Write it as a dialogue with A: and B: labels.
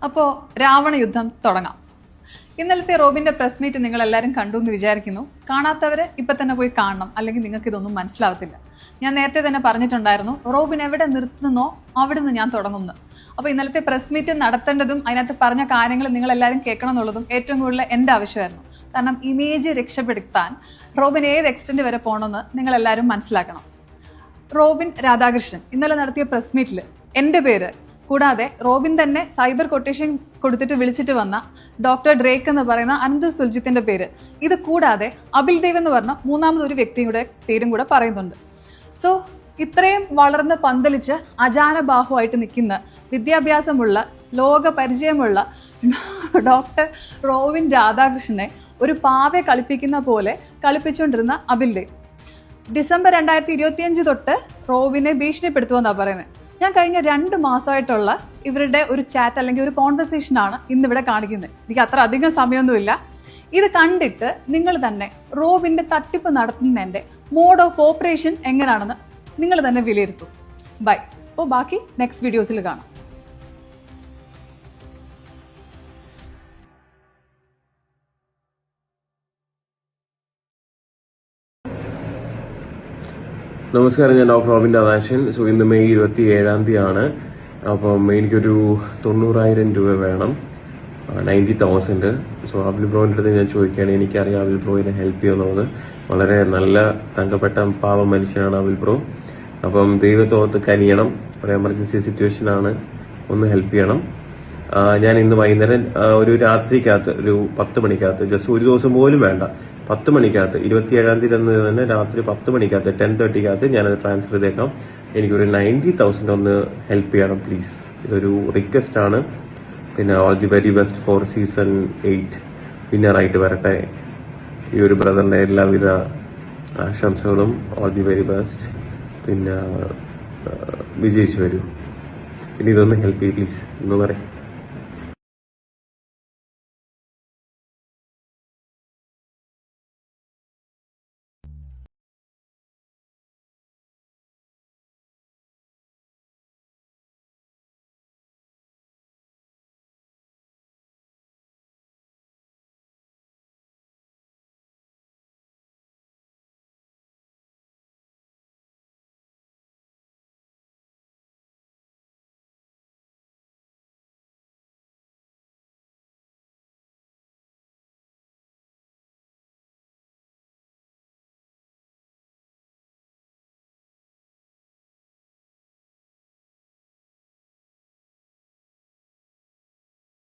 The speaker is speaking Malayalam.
A: അപ്പോൾ രാവണ യുദ്ധം തുടങ്ങാം. ഇന്നലത്തെ റോബിന്റെ പ്രസ് മീറ്റ് നിങ്ങൾ എല്ലാവരും കണ്ടു എന്ന് വിചാരിക്കുന്നു. കാണാത്തവര് ഇപ്പൊ തന്നെ പോയി കാണണം, അല്ലെങ്കിൽ നിങ്ങൾക്ക് ഇതൊന്നും മനസ്സിലാവത്തില്ല. ഞാൻ നേരത്തെ തന്നെ പറഞ്ഞിട്ടുണ്ടായിരുന്നു, റോബിൻ എവിടെ നിർത്തുന്നോ അവിടുന്ന് ഞാൻ തുടങ്ങുന്നു. അപ്പോൾ ഇന്നലത്തെ പ്രസ് മീറ്റ് നടത്തേണ്ടതും അതിനകത്ത് പറഞ്ഞ കാര്യങ്ങൾ നിങ്ങൾ എല്ലാവരും കേൾക്കണം എന്നുള്ളതും ഏറ്റവും കൂടുതൽ എൻ്റെ ആവശ്യമായിരുന്നു. കാരണം ഇമേജ് രക്ഷപ്പെടുത്താൻ റോബിൻ ഏത് എക്സ്റ്റെന്റ് വരെ പോകണമെന്ന് നിങ്ങൾ എല്ലാവരും മനസ്സിലാക്കണം. റോബിൻ രാധാകൃഷ്ണൻ ഇന്നലെ നടത്തിയ പ്രസ് മീറ്റിൽ എൻ്റെ പേര് കൂടാതെ റോബിൻ തന്നെ സൈബർ കൊട്ടേഷൻ കൊടുത്തിട്ട് വിളിച്ചിട്ട് വന്ന ഡോക്ടർ ഡ്രേക്ക് എന്ന് പറയുന്ന അനന്ത് സുൽജിത്തിന്റെ പേര്, ഇത് കൂടാതെ അബിൽ ദേവ് എന്ന് പറഞ്ഞ മൂന്നാമതൊരു വ്യക്തിയുടെ പേരും കൂടെ പറയുന്നുണ്ട്. സോ ഇത്രയും വളർന്ന് പന്തലിച്ച് അജാനബാഹുവായിട്ട് നിൽക്കുന്ന വിദ്യാഭ്യാസമുള്ള ലോക പരിചയമുള്ള ഡോക്ടർ റോബിൻ രാധാകൃഷ്ണനെ ഒരു പാവെ കളിപ്പിക്കുന്ന പോലെ കളിപ്പിച്ചുകൊണ്ടിരുന്ന അബിൽ ദേവ് ഡിസംബർ 2025 തൊട്ട് റോബിനെ ഭീഷണിപ്പെടുത്തുമെന്നാണ് പറയുന്നത്. ഞാൻ കഴിഞ്ഞ 2 മാസമായിട്ടുള്ള ഇവരുടെ ഒരു ചാറ്റ് അല്ലെങ്കിൽ ഒരു കോൺവെർസേഷനാണ് ഇന്നിവിടെ കാണിക്കുന്നത്. എനിക്ക് അത്ര അധികം സമയമൊന്നുമില്ല. ഇത് കണ്ടിട്ട് നിങ്ങൾ തന്നെ റോബിന്റെ തട്ടിപ്പ് നടത്തുന്നതിൻ്റെ മോഡ് ഓഫ് ഓപ്പറേഷൻ എങ്ങനെയാണെന്ന് നിങ്ങൾ തന്നെ വിലയിരുത്തും. ബൈ. അപ്പോൾ ബാക്കി നെക്സ്റ്റ് വീഡിയോസിൽ കാണാം.
B: നമസ്കാരം, ഞാൻ ഡോക്ടർ റോബിൻ രാധാകൃഷ്ണൻ. സോ ഇന്ന് മെയ് 27 അപ്പം എനിക്കൊരു 90,000 രൂപ വേണം, 90,000. സോ അബിൽ ബ്രോൻ്റെ അടുത്ത് ഞാൻ ചോദിക്കുകയാണ്. എനിക്കറിയാം അബിൽ ബ്രോയിനെ ഹെൽപ്പ് ചെയ്യുന്നത്. വളരെ നല്ല തങ്കപ്പെട്ട പാവം മനുഷ്യനാണ് അബിൽ ബ്രോ. അപ്പം ദൈവത്തോർത്ത് കനിയണം. ഒരു എമർജൻസി സിറ്റുവേഷനാണ്, ഒന്ന് ഹെൽപ്പ് ചെയ്യണം. ഞാൻ ഇന്ന് വൈകുന്നേരം ഒരു രാത്രിക്കകത്ത് ഒരു 10 മണിക്കകത്ത്, ജസ്റ്റ് ഒരു ദിവസം പോലും വേണ്ട, 10 മണിക്കകത്ത് 27 തന്നെ രാത്രി 10 മണിക്കകത്ത് 10:30 ഞാനത് ട്രാൻസ്ഫർ ചെയ്തേക്കാം. എനിക്കൊരു 90,000 ഒന്ന് ഹെൽപ്പ് ചെയ്യണം പ്ലീസ്. ഇതൊരു റിക്വസ്റ്റ് ആണ്. പിന്നെ all the very best for season 8 വിന്നറായിട്ട് വരട്ടെ. ഈ ഒരു ബ്രദറിന്റെ എല്ലാവിധ ആശംസകളും. All the very best. പിന്നെ വിജയിച്ചു വരൂ. പിന്നെ ഇതൊന്ന് ഹെൽപ്പ് ചെയ്യും പ്ലീസ്. എന്താ പറയാ.